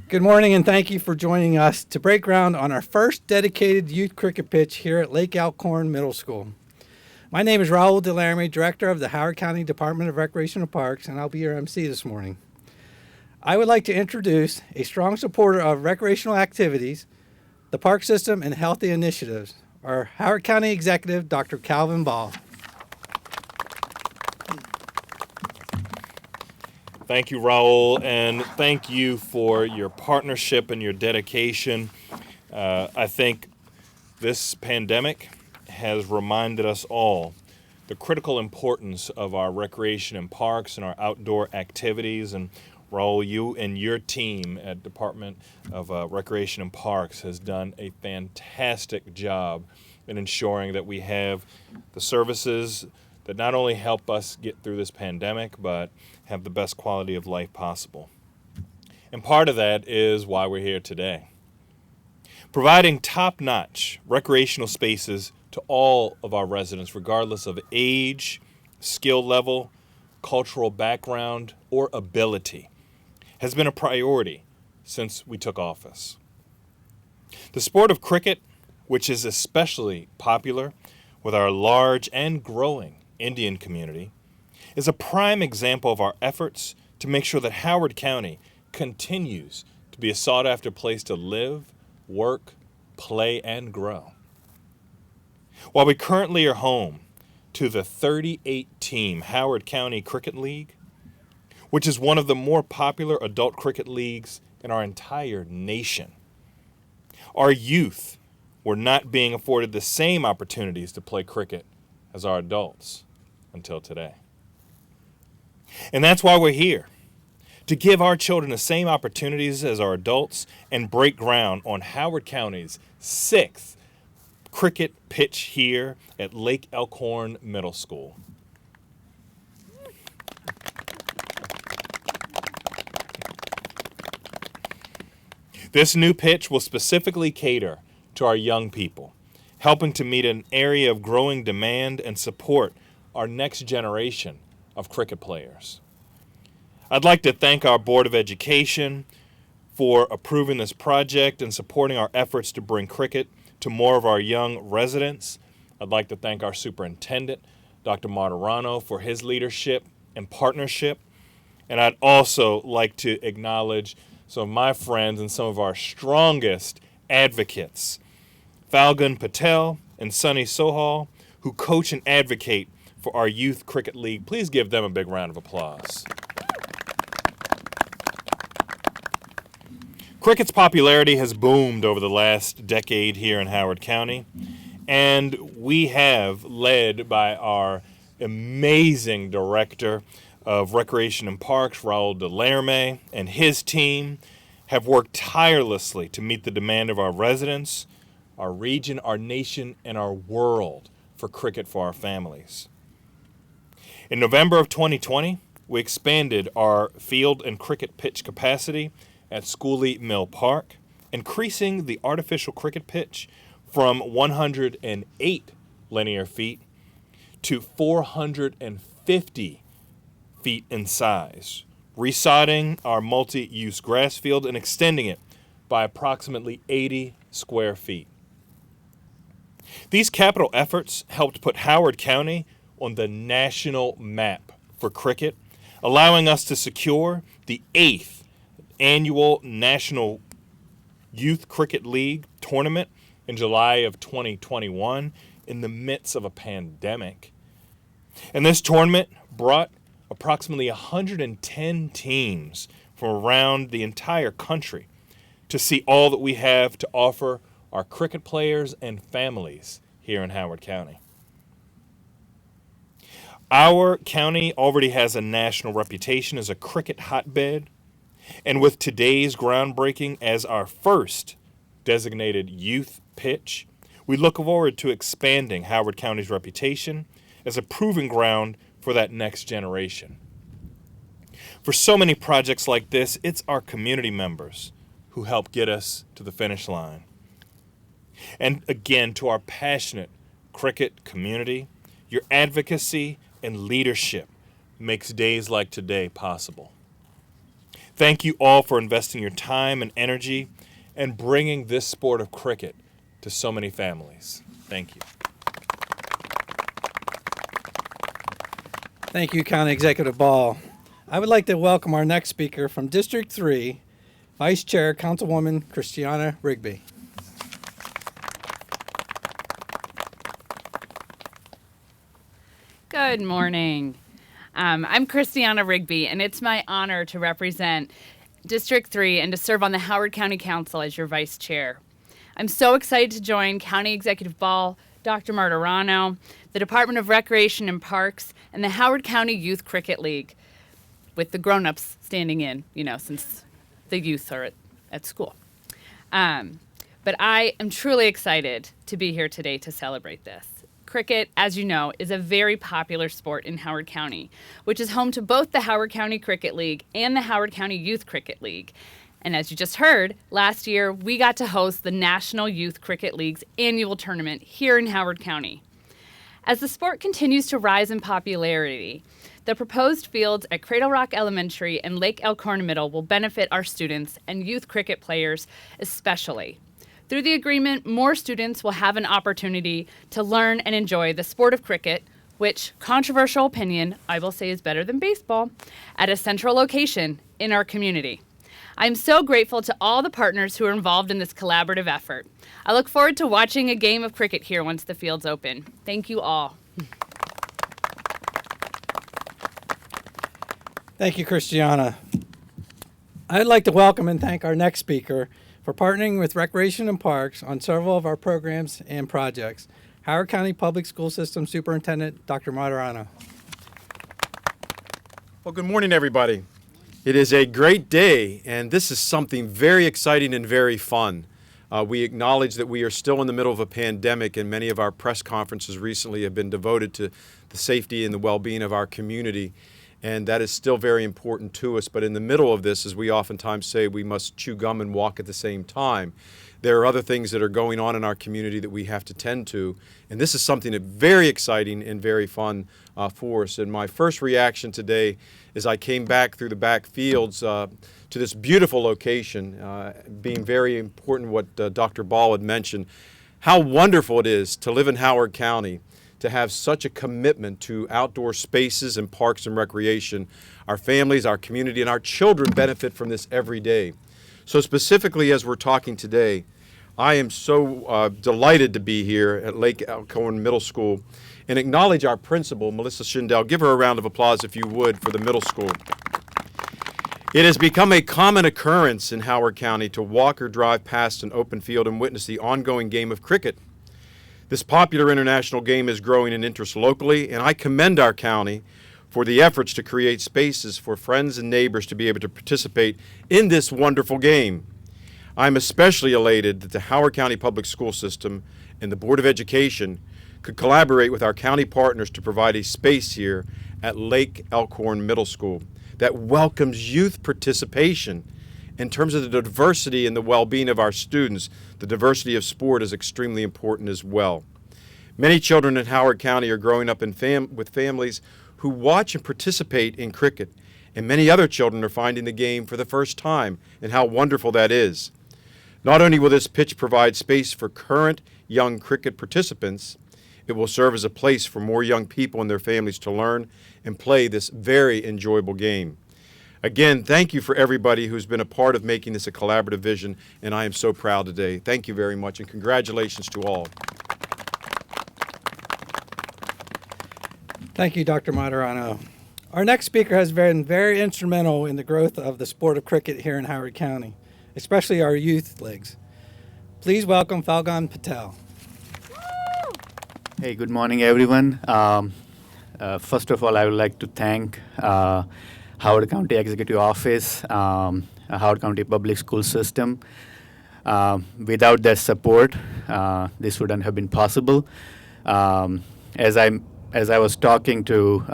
Good morning, and thank you for joining us to break ground on our first dedicated youth cricket pitch here at Lake Elkhorn Middle School. My name is Raul Delarme, Director of the Howard County Department of Recreation and Parks, and I'll be your MC this morning. I would like to introduce a strong supporter of recreational activities, the park system, and healthy initiatives, our Howard County Executive, Dr. Calvin Ball. Thank you, Raul, and thank you for your partnership and your dedication. I think this pandemic has reminded us all the critical importance of our recreation and parks and our outdoor activities. And Raul, you and your team at Department of Recreation and Parks has done a fantastic job in ensuring that we have the services that not only help us get through this pandemic, but have the best quality of life possible. And part of that is why we're here today. Providing top-notch recreational spaces to all of our residents, regardless of age, skill level, cultural background, or ability, has been a priority since we took office. The sport of cricket, which is especially popular with our large and growing Indian community, is a prime example of our efforts to make sure that Howard County continues to be a sought-after place to live, work, play, and grow. While we currently are home to the 38-team Howard County Cricket League, which is one of the more popular adult cricket leagues in our entire nation, our youth were not being afforded the same opportunities to play cricket as our adults until today. And that's why we're here, to give our children the same opportunities as our adults and break ground on Howard County's 6th cricket pitch here at Lake Elkhorn Middle School. This new pitch will specifically cater to our young people, helping to meet an area of growing demand and support our next generation of cricket players. I'd like to thank our Board of Education for approving this project and supporting our efforts to bring cricket to more of our young residents. I'd like to thank our superintendent, Dr. Martirano, for his leadership and partnership. And I'd also like to acknowledge some of my friends and some of our strongest advocates, Falgun Patel and Sunny Sohal, who coach and advocate for our Youth Cricket League. Please give them a big round of applause. Cricket's popularity has boomed over the last decade here in Howard County, and we have, led by our amazing Director of Recreation and Parks, Raul Delarme, and his team, have worked tirelessly to meet the demand of our residents, our region, our nation, and our world for cricket for our families. In November of 2020, we expanded our field and cricket pitch capacity at Schooley Mill Park, increasing the artificial cricket pitch from 108 linear feet to 450 feet in size, resodding our multi-use grass field and extending it by approximately 80 square feet. These capital efforts helped put Howard County on the national map for cricket, allowing us to secure the 8th annual National Youth Cricket League tournament in July of 2021 in the midst of a pandemic. And this tournament brought approximately 110 teams from around the entire country to see all that we have to offer our cricket players and families here in Howard County. Our county already has a national reputation as a cricket hotbed, and with today's groundbreaking as our first designated youth pitch, we look forward to expanding Howard County's reputation as a proving ground for that next generation. For so many projects like this, it's our community members who help get us to the finish line. And again, to our passionate cricket community, your advocacy and leadership makes days like today possible. Thank you all for investing your time and energy and bringing this sport of cricket to so many families. Thank you. Thank you, County Executive Ball. I would like to welcome our next speaker from District 3, Vice Chair, Councilwoman Christiana Rigby. Good morning. I'm Christiana Rigby, and it's my honor to represent District 3 and to serve on the Howard County Council as your Vice Chair. I'm so excited to join County Executive Ball, Dr. Martirano, the Department of Recreation and Parks, and the Howard County Youth Cricket League, with the grown-ups standing in, since the youth are at school. But I am truly excited to be here today to celebrate this. Cricket, as you know, is a very popular sport in Howard County, which is home to both the Howard County Cricket League and the Howard County Youth Cricket League. And as you just heard, last year we got to host the National Youth Cricket League's annual tournament here in Howard County. As the sport continues to rise in popularity, the proposed fields at Cradle Rock Elementary and Lake Elkhorn Middle will benefit our students and youth cricket players especially. Through the agreement, more students will have an opportunity to learn and enjoy the sport of cricket, which, controversial opinion, I will say is better than baseball, at a central location in our community. I'm so grateful to all the partners who are involved in this collaborative effort. I look forward to watching a game of cricket here once the fields open. Thank you all. Thank you, Christiana. I'd like to welcome and thank our next speaker for partnering with Recreation and Parks on several of our programs and projects. Howard County Public School System Superintendent, Dr. Martirano. Well, good morning, everybody. It is a great day, and this is something very exciting and very fun. We acknowledge that we are still in the middle of a pandemic, and many of our press conferences recently have been devoted to the safety and the well-being of our community, and that is still very important to us. But in the middle of this, as we oftentimes say, we must chew gum and walk at the same time. There are other things that are going on in our community that we have to tend to, and this is something that's very exciting and very fun for us. And my first reaction today is I came back through the back fields to this beautiful location, being very important what Dr. Ball had mentioned, how wonderful it is to live in Howard County, to have such a commitment to outdoor spaces and parks and recreation. Our families, our community, and our children benefit from this every day. So specifically, as we're talking today, I am so delighted to be here at Lake Elkhorn Middle School and acknowledge our principal, Melissa Schindel. Give her a round of applause, if you would, for the middle school. It has become a common occurrence in Howard County to walk or drive past an open field and witness the ongoing game of cricket. This popular international game is growing in interest locally, and I commend our county for the efforts to create spaces for friends and neighbors to be able to participate in this wonderful game. I'm especially elated that the Howard County Public School System and the Board of Education could collaborate with our county partners to provide a space here at Lake Elkhorn Middle School that welcomes youth participation. In terms of the diversity and the well-being of our students, the diversity of sport is extremely important as well. Many children in Howard County are growing up with families who watch and participate in cricket, and many other children are finding the game for the first time, and how wonderful that is. Not only will this pitch provide space for current young cricket participants, it will serve as a place for more young people and their families to learn and play this very enjoyable game. Again, thank you for everybody who's been a part of making this a collaborative vision, and I am so proud today. Thank you very much, and congratulations to all. Thank you, Dr. Martirano. Our next speaker has been very instrumental in the growth of the sport of cricket here in Howard County, especially our youth leagues. Please welcome Falgun Patel. Hey, good morning, everyone. First of all, I would like to thank Howard County Executive Office, Howard County Public School System. Without their support, this wouldn't have been possible. As I was talking to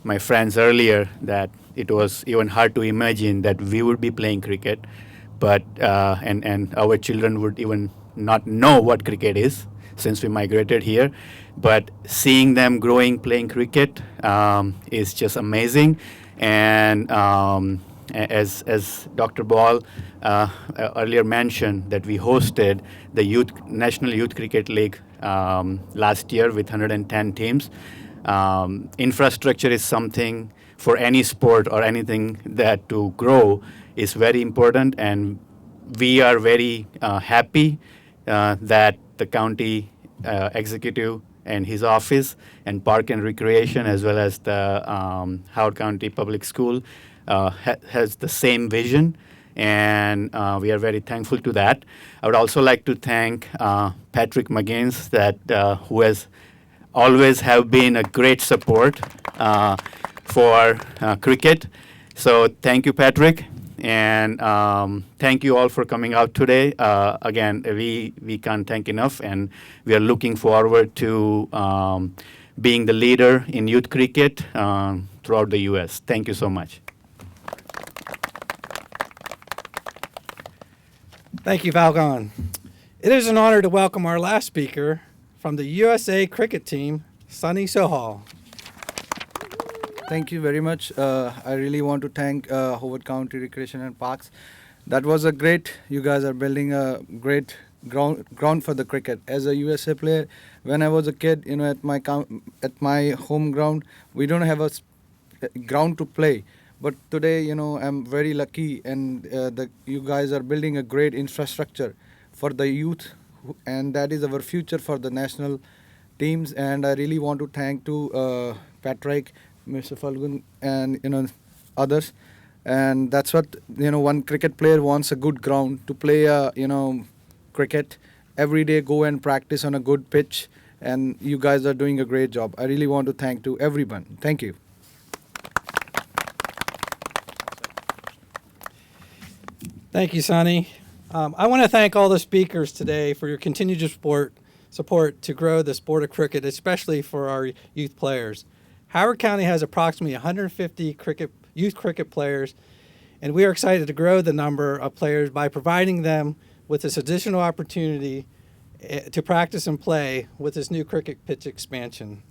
my friends earlier, that it was even hard to imagine that we would be playing cricket, but and our children would even not know what cricket is since we migrated here. But seeing them growing, playing cricket is just amazing. And as Dr. Ball earlier mentioned, that we hosted the National Youth Cricket League last year with 110 teams. Infrastructure is something for any sport or anything that to grow is very important, and we are very happy that the county executive and his office and Park and Recreation, as well as the Howard County Public School, has the same vision, and we are very thankful to that. I would also like to thank Patrick McGaines, that who has always have been a great support for cricket. So thank you, Patrick. And thank you all for coming out today. Again, we can't thank enough, and we are looking forward to being the leader in youth cricket throughout the U.S. Thank you so much. Thank you, Valgon. It is an honor to welcome our last speaker from the USA cricket team, Sunny Sohal. Thank you very much. I really want to thank Howard County Recreation and Parks. That was a great, you guys are building a great ground for the cricket. As a USA player, when I was a kid, at my home ground, we don't have a ground to play. But today, I'm very lucky, and you guys are building a great infrastructure for the youth, and that is our future for the national teams. And I really want to thank to Patrick, Mr. Falgun, and others. And that's what one cricket player wants: a good ground to play. Cricket every day. Go and practice on a good pitch. And you guys are doing a great job. I really want to thank to everyone. Thank you. Thank you, Sonny. I want to thank all the speakers today for your continued support to grow the sport of cricket, especially for our youth players. Howard County has approximately 150 youth cricket players, and we are excited to grow the number of players by providing them with this additional opportunity to practice and play with this new cricket pitch expansion.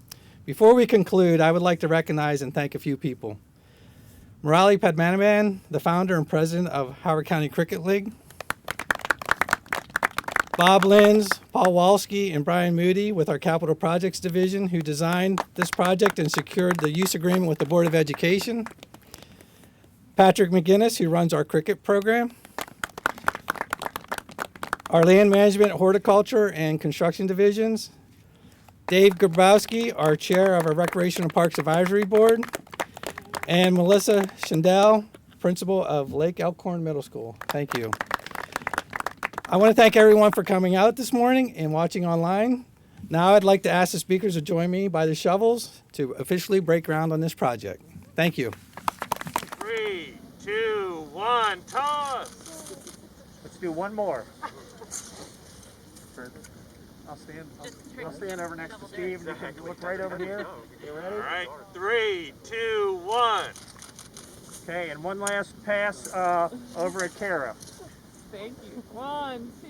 Before we conclude, I would like to recognize and thank a few people. Murali Padmanabhan, the founder and president of Howard County Cricket League. Bob Lins, Paul Walski, and Brian Moody with our Capital Projects Division, who designed this project and secured the use agreement with the Board of Education. Patrick McGinnis, who runs our cricket program. Our land management, horticulture, and construction divisions. Dave Grabowski, our chair of our Recreation and Parks Advisory Board. And Melissa Schindel, principal of Lake Elkhorn Middle School. Thank you. I want to thank everyone for coming out this morning and watching online. Now I'd like to ask the speakers to join me by the shovels to officially break ground on this project. Thank you. 3, 2, 1, toss! Let's do one more. I'll stand over next to Steve, and you can look right over here. You ready? All right, 3, 2, 1. Okay, and one last pass over at Kara. Thank you. 1, 2.